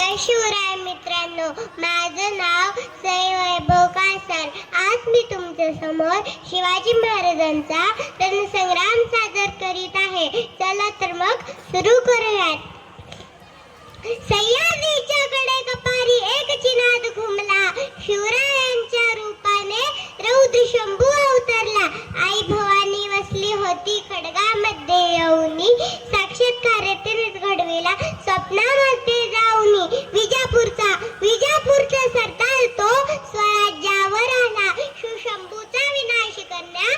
जय शिवराय मित्रांनो, माझं नाव सई वैभव कासार. आज मी तुमच्या समोर शिवाजी महाराजांचा रणसंग्राम सादर करीत आहे. चला तर मग सुरू करूयात. सह्याद्रीच्या कडे कपारी एक चिनाद घुमला, शिवरायांच्या रूपाने रौद्र शंभू अवतरला. आई भवानी वसली होती खडगामध्ये येऊनी, साक्षात्कार तिनेच घडविला स्वप्नामध्ये जाऊनी. विजापूरचा सरदार तो स्वराज्यावर आला, शिवशंभूचा विनाश करण्या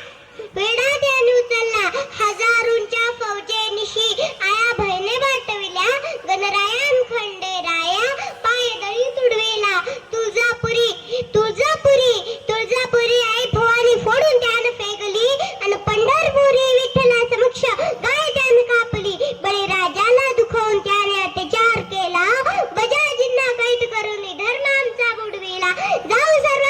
वेढा त्याने उचलला. हजारोंच्या फौजेनिशी आया भयने वाटविल्या, गणरायान खंडेराया पायदळी तुडविला. तुळजापुरी आई भवानी फोडून त्यानं फेकली, आणि पंढरपुरी विठ्ठला समक्ष गाय त्यानं कापली. बळीराजाला दुखवून त्याने अत्याचार केला, बजाजींना कैद करून धर्म आमचा बुडविला. जाऊन सर्व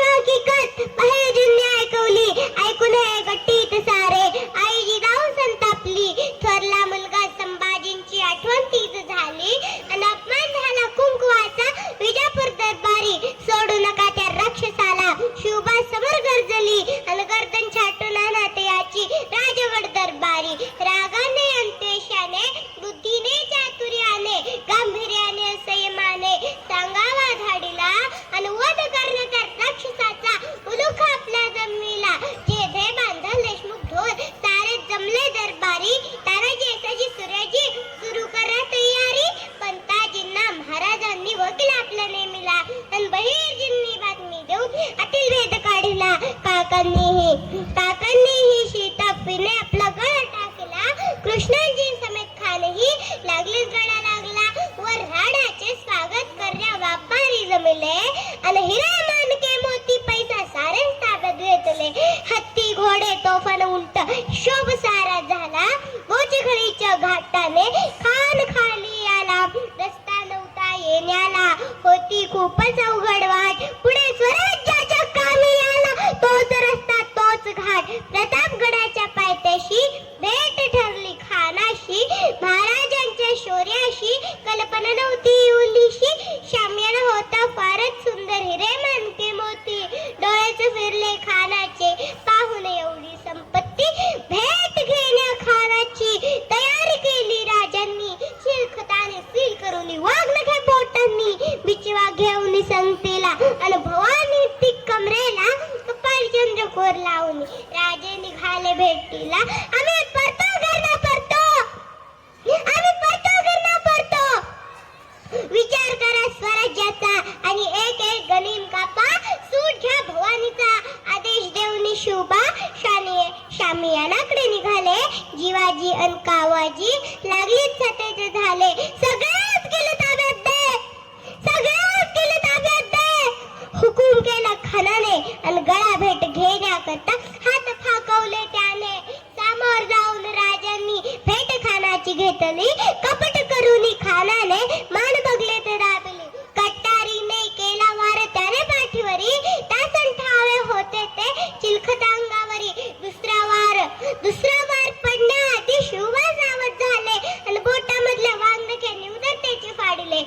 हकीकत बहिर्जींनी ऐकवली, ऐकून हे गट्टीत सारे आई जिजाऊ संतापली. थोरला मुलगा संभाजींची आठवण तीच झाली, आणि अपमान झाला कुंकवाचा विजापूर दरबारी. सोडू नका त्या राक्षसाला, शिवबा समोर गरजली, आणि गर्दन छाटून आणत याची राजगड दरबारी. रागाने अंतेशाने, बुद्धीने चातुर्याने, गांभीर्याने संयमाने सांगावा धाडीला, आणि वध कर्ण त्या राक्षसाचा उलूख आपल्या जमविला. जेधे बांधल देशमुख ढोर सारे जमले दरबारी, तानाजी येसाजी सूर्याजी सुरू करा तयारी. पंताजींना महाराजांनी वकील आपला नेमिला, आणि बहिर्जींनी बातमी देऊन अतिल भेद काढला. काकांनीही शीतपिने आपला गळ टाकला, कृष्णाजी समेत खानही लागलीच गळा लागला. वर राडाचे स्वागत करण्या व्यापारी जमले, आणि हिरा मानके मोती पैसा सारे ताब्यात घेतले. हत्ती घोडे तोफान उलट शोभ सारा झाला, गोचीखळीच्या घाटाने खान खाली आला. रस्ता नव्हता येण्याला, होती खूपच अवघड वाट, पुढे स्वराज्याच्या कामी आला तोच रस्ता तोच घाट. प्रतापगडाच्या पायथ्याशी भेट ठरली खानाशी, महाराजांच्या शौर्याशी कल्पना नव्हती उलीशी. शाम्याना होता फारच सुंदर हिरे मानके मोती, डोळ्याचे फिरले खानाचे पाहून एवढी संपत्ती. भेट घेण्या खानाची तयारी केली राजांनी, शिलखताने सील करून वाघ नखे बोटांनी. बिचवा घेऊन संगतीला, आणि भवानी ती कमरेला कपाळी चंद्रकोर लावून. राजे निघाले भेटीला, आम्ही परतो घरना परतो. विचार करा स्वराज्याचा, आणि एक एक गणिम कापा. सूट घ्या भवानीचा, आदेश देऊन शिवबा शामियानाकडे निघाले. जीवाजी अन कावाजी लागलीच सतेज झाले. सगळ्यात केलं ताब्यात दे, हुकूम केला खानाने, आणि गळा भेट घेण्याकरता हात फाकवले त्याने. सामोर जाऊन राजांनी भेट खानाची घेतली, कपट करून खानाने मान बघले तर दाबली. कट्टारीने केला वार त्याने पाठीवरी, तासन ठावे होते ते चिलखत अंगावरी. दुसरा वार पडण्याआधी शिवबा सावध झाले, आणि बोटामधल्या वाघनख्यांनी उदरतेचे फाडले.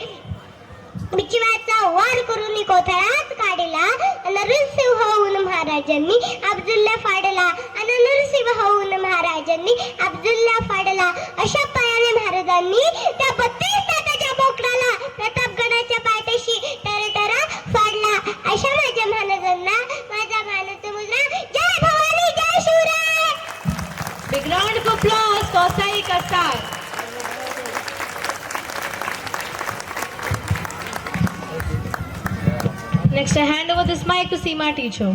बिचवाचा वार करून कोथळात काढला, आणि नरसिंह होऊन महाराजांनी अब्दुल्ला फाडला, आणि नरसिंह होऊन महाराजांनी अब्दुल्ला फाडला. अशा पायाने महाराजांनी त्या 32 ताटाच्या बोकडाला प्रतापगडाच्या पायथ्याशी टरटरा फाडला. अशा माझ्या महाराजांना माझा मानाचा मुजरा. जय भवानी, जय Shivray. Big round of applause for Sai Kasar. Next, I hand over this mic to Seema teacher.